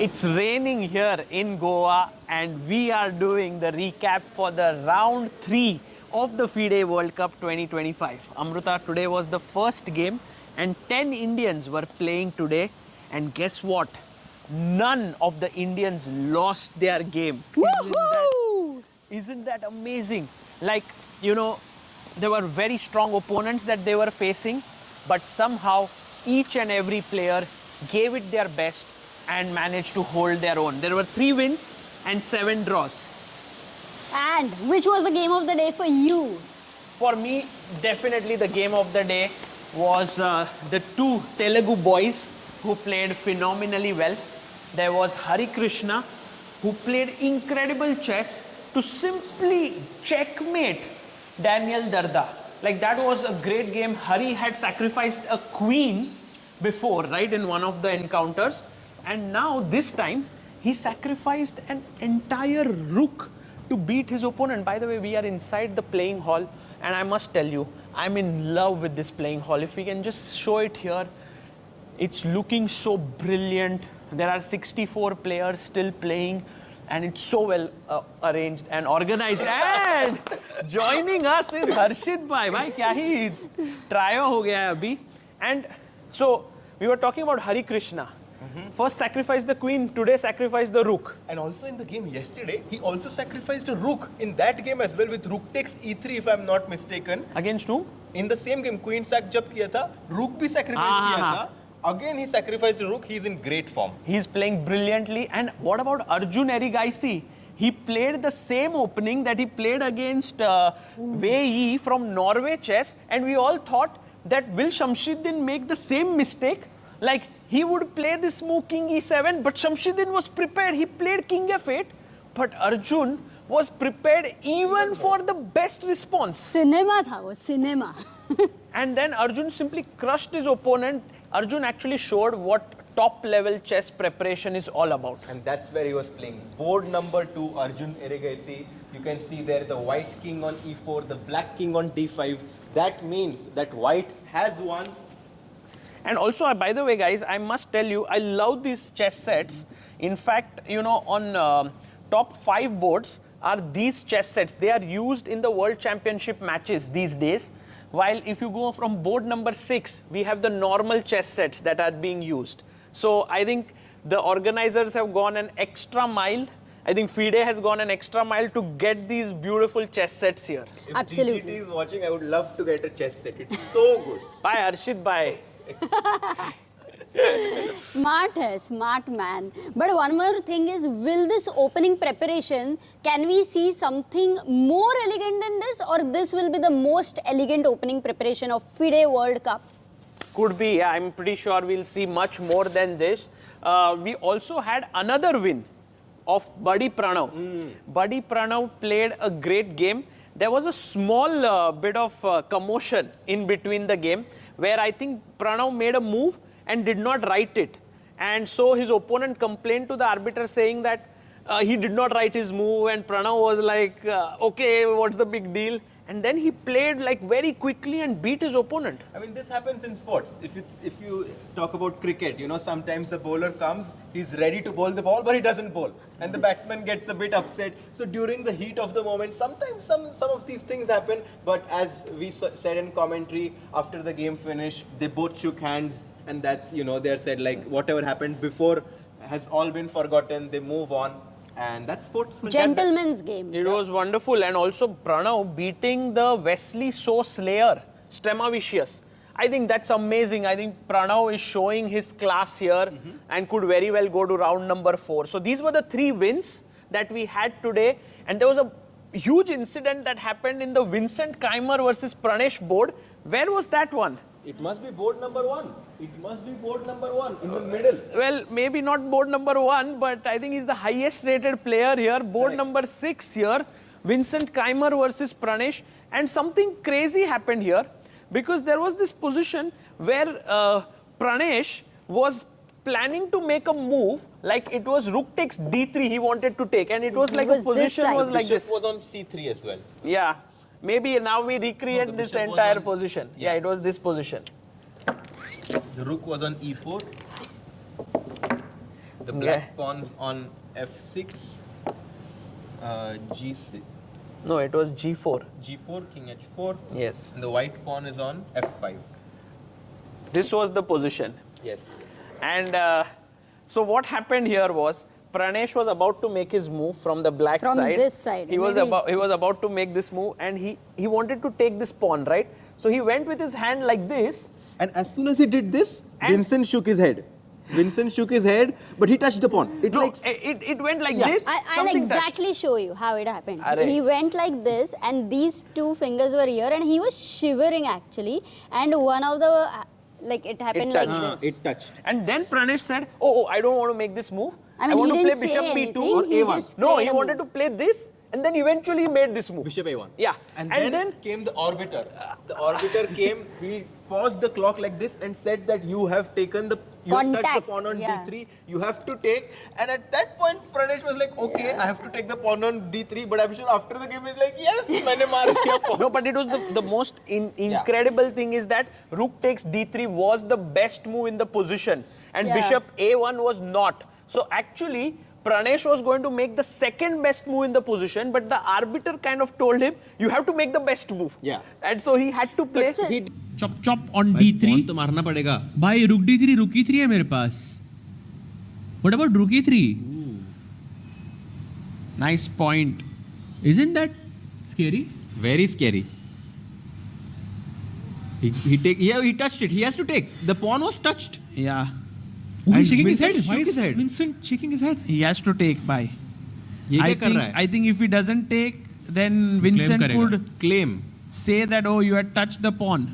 It's raining here in Goa and we are doing the recap for the round 3 of the FIDE World Cup 2025. Amruta, today was the first game and 10 Indians were playing today, and guess what? None of the Indians lost their game. Isn't that amazing? Like, you know, there were very strong opponents that they were facing, but somehow each and every player gave it their best and managed to hold their own. There were 3 wins and 7 draws. And which was the game of the day for you? For me, definitely the game of the day was the 2 Telugu boys who played phenomenally well. There was Hari Krishna, who played incredible chess to simply checkmate Daniel Darda. Like, that was a great game. Hari had sacrificed a queen before, right, in one of the encounters. And now, this time, he sacrificed an entire rook to beat his opponent. By the way, we are inside the playing hall, and I must tell you, I'm in love with this playing hall. If we can just show it here, it's looking so brilliant. There are 64 players still playing, and it's so well arranged and organized. And joining us is Harshit bhai. Bhai, kya hi trio ho gaya hai abhi. And so, we were talking about Hari Krishna. First sacrificed the queen, today sacrificed the rook. And also in the game yesterday, he also sacrificed a rook in that game as well, with rook takes e3 if I'm not mistaken. Against whom? In the same game, queen sack jab kiya tha, rook bhi sacrifice kiya tha. Again he sacrificed a rook. He's in great form. He's playing brilliantly. And what about Arjun Erigaisi? He played the same opening that he played against Wei Yi from Norway Chess, and we all thought that will Shamshiddin make the same mistake? Like, he would play this move king e7, but Shamshiddin was prepared. He played king f8, but Arjun was prepared even for the best response. Cinema tha wo, cinema. And then Arjun simply crushed his opponent. Arjun actually showed what top level chess preparation is all about. And that's where he was playing. Board number 2, Arjun Erigaisi. You can see there the white king on e4, the black king on d5. That means that white has won. And also, by the way, guys, I must tell you, I love these chess sets. In fact, you know, on top 5 boards are these chess sets. They are used in the World Championship matches these days. While if you go from board number 6, we have the normal chess sets that are being used. So I think the organizers have gone an extra mile. I think FIDE has gone an extra mile to get these beautiful chess sets here. If Absolutely. DGT is watching, I would love to get a chess set. It's so good. Bye, Harshit, bye. Smart man. But one more thing is, will this opening preparation, can we see something more elegant than this, or this will be the most elegant opening preparation of FIDE World Cup? Could be, yeah, I'm pretty sure we'll see much more than this. We also had another win of Buddy Pranav. Buddy Pranav played a great game. There was a small bit of commotion in between the game, where I think Pranav made a move and did not write it. And so his opponent complained to the arbiter saying that he did not write his move, and Pranav was like, okay, what's the big deal? And then he played like very quickly and beat his opponent. I mean, this happens in sports. If you talk about cricket, you know, sometimes a bowler comes, he's ready to bowl the ball, but he doesn't bowl. And the batsman gets a bit upset. So during the heat of the moment, sometimes some of these things happen. But as we said in commentary, after the game finished, they both shook hands. And that's, you know, they're said like, whatever happened before has all been forgotten. They move on. And that's sportsmanship. Gentleman's game. It was wonderful. And also Pranav beating the Wesley So Slayer, Stremavicius. I think that's amazing. I think Pranav is showing his class here and could very well go to round number 4. So these were the 3 wins that we had today. And there was a huge incident that happened in the Vincent Keimer versus Pranesh board. Where was that one? It must be board number 1. It must be board number 1 in the middle. Well, maybe not board number 1, but I think he's the highest rated player here. Board number 6 here, Vincent Keimer versus Pranesh. And something crazy happened here, because there was this position where Pranesh was planning to make a move, like it was rook takes d3 he wanted to take, and it was like a position was like this. Bishop was on c3 as well. Yeah. Maybe now we recreate this entire position. Yeah, it was this position. The rook was on e4. The black pawn's on f6, g6, No, it was G4. g4, king h4. Yes. And the white pawn is on f5. This was the position. Yes. And so what happened here was Pranesh was about to make his move from the black From side. this side, He was maybe. about to make this move, and he wanted to take this pawn, right? So he went with his hand like this. And as soon as he did this, And- Vincent shook his head. Vincent shook his head, but he touched the pawn. It No, like it went like Yeah. this. I'll something touched. exactly show you how it happened. Arre. He went like this, and these two fingers were here, and he was shivering actually. And one of the, like it happened like touched. this. it touched. And then Pranesh said, oh, I don't want to make this move. I mean, want he to play didn't bishop say b2 anything, or he a1. just No, played he a wanted move. to play this, and then eventually he made this move. Bishop a1. Yeah. And then then came the arbiter. The arbiter came, he paused the clock like this and said that you have taken the, you have touched the Contact, pawn on yeah. d3, you have to take. And at that point, Pranesh was like, okay, I have to take the pawn on d3, but I'm sure after the game he's like, yes, maine maar diya pawn. No, but it was the most incredible thing is that rook takes d3 was the best move in the position, and Yeah. bishop a1 was not. So actually, Pranesh was going to make the second best move in the position, but the arbiter kind of told him, you have to make the best move. Yeah. And so he had to play. He chop on d3 तो मारना पड़ेगा. भाई रुक d3 रुक e3 है मेरे पास. What about rook e3? Nice point. Isn't that scary? Very scary. He touched it. He has to take. The pawn was touched. Yeah. Oh, he's And shaking his head. Vincent Why shook is his head. Vincent shaking his head? He has to take by. ये क्या कर रहा है? I think if he doesn't take, then Vincent करेगा. could Claim. say that, oh, you had touched the pawn.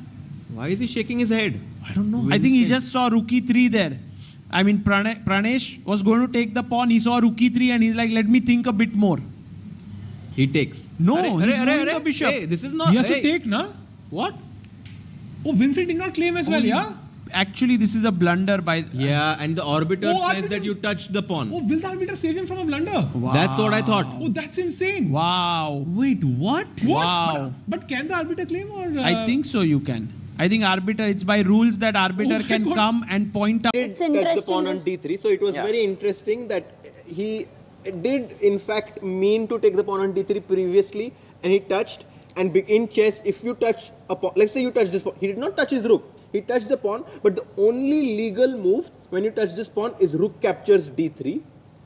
Why is he shaking his head? I don't know. I think he just saw rook e3 there. I mean, Pranesh was going to take the pawn. He saw rook e3 and he's like, let me think a bit more. He takes. No, Arre, he's arre, moving arre, the bishop. Hey, this is not. He has to hey. take, na? What? Oh, Vincent did not claim as well, yeah? Actually, this is a blunder by. Yeah, and the arbiter Oh, says arbiter- that you touched the pawn. Oh, will the arbiter save him from a blunder? Wow. That's what I thought. Oh, that's insane. Wow. Wait, what? Wow. But can the arbiter claim or? I think so, you can. I think arbiter, it's by rules that arbiter Oh my can God. come and point out. It's Touched the interesting. pawn on d3, so it was Yeah. very interesting that he did in fact mean to take the pawn on d3 previously, and he touched. And in chess, if you touch a pawn, let's say you touch this pawn, he did not touch his rook. He touched the pawn, but the only legal move when you touch this pawn is rook captures d3,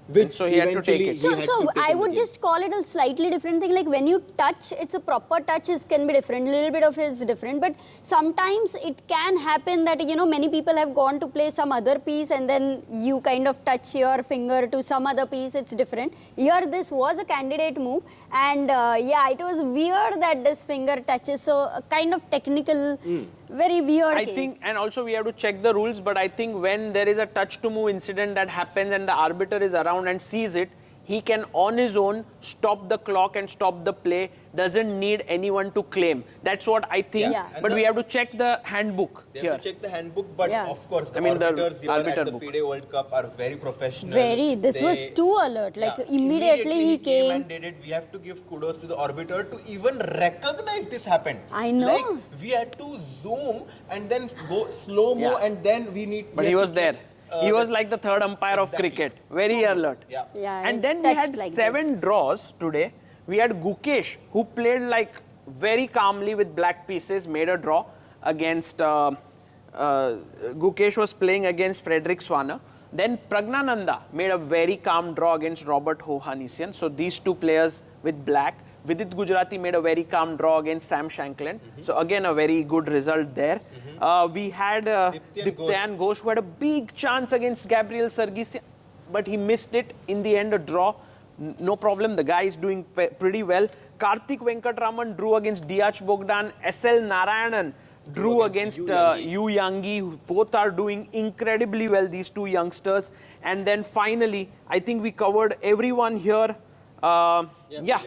which So he had to take eventually it. he So, had so to take I in the would game. just call it a slightly different thing. Like when you touch, it's a proper touch. It can be different. Little bit of it is different. But sometimes it can happen that many people have gone to play some other piece and then you kind of touch your finger to some other piece. It's different. Here, this was a candidate move, and yeah, it was weird that this finger touches. So a kind of technical, very weird. I case. think, and also we have to check the rules, but I think when there is a touch to move incident that happens and the arbiter is around and sees it, he can on his own stop the clock and stop the play, doesn't need anyone to claim. That's what I think, Yeah. but we have to check the handbook They here. have to check the handbook, but Yeah. of course the I mean, the arbiters here arbiter at the book. FIDE World Cup are very professional. Very. This was too alert. Like immediately he came. and did it. We have to give kudos to the arbiter to even recognize this happened. I know. Like we had to zoom and then go slow mo, Yeah. and then we need. But we he had was to there. check, He was the- like the third umpire of Exactly. cricket. Very alert. Yeah. Yeah, And it then we touched had like 7 this. draws today. We had Gukesh, who played like very calmly with black pieces, made a draw against. Gukesh was playing against Frederick Swanner. Then Pragnananda made a very calm draw against Robert Hovhannissian. So these two players with black. Vidit Gujarati made a very calm draw against Sam Shankland. So again, a very good result there. We had Diptyan Ghosh, who had a big chance against Gabriel Sargisian, but he missed it. In the end, a draw. No problem. The guy is doing pretty well. Karthik Venkatraman drew against Diach Bogdan. SL Narayanan drew against Yu Yangi. Both are doing incredibly well, these two youngsters. And then finally, I think we covered everyone here. Yeah,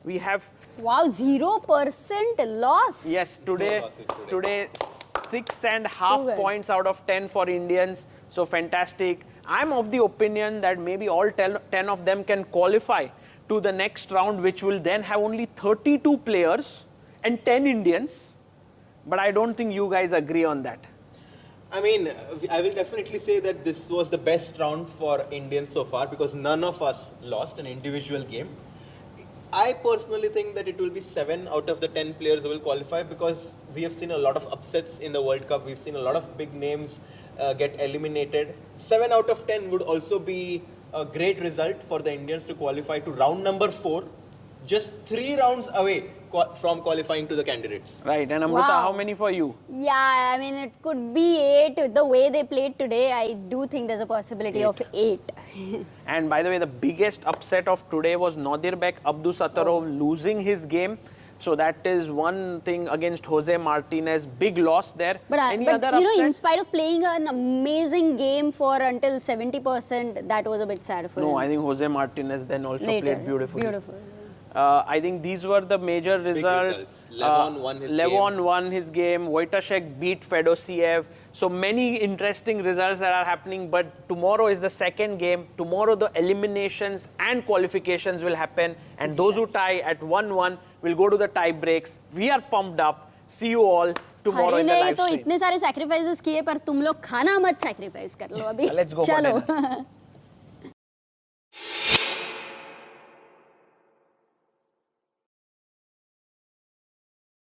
we have, Wow, 0% loss. yes, today, losses today 6.5 Too well. points out of 10 for Indians. So fantastic. I'm of the opinion that maybe all 10 of them can qualify to the next round, which will then have only 32 players and 10 Indians. But I don't think you guys agree on that. I mean, I will definitely say that this was the best round for Indians so far because none of us lost an individual game. I personally think that it will be 7 out of the 10 players who will qualify because we have seen a lot of upsets in the World Cup. We've seen a lot of big names get eliminated. 7 out of 10 would also be a great result for the Indians to qualify to round number 4, just 3 rounds away from qualifying to the candidates. Right, and Amruta, Wow. how many for you? Yeah, I mean, it could be 8. The way they played today, I do think there's a possibility of 8. And by the way, the biggest upset of today was Nadirbek Abdusattorov losing his game. So that is one thing against Jose Martinez. Big loss there. But, Any but other you know, in upsets? spite of playing an amazing game for until 70%, that was a bit sad for him. No, I think Jose Martinez then also Later. played beautifully. Beautiful. I think these were the major results. Levon won his Levon game. won his game. Wojtaszek beat Fedosiev. So many interesting results that are happening. But tomorrow is the second game. Tomorrow the eliminations and qualifications will happen. And those who tie at 1-1 will go to the tie breaks. We are pumped up. See you all tomorrow Hari in the ने live तो stream. इतने सारे sacrifices किए पर तुम लोग खाना मत sacrifice कर लो अभी Let's go for चलो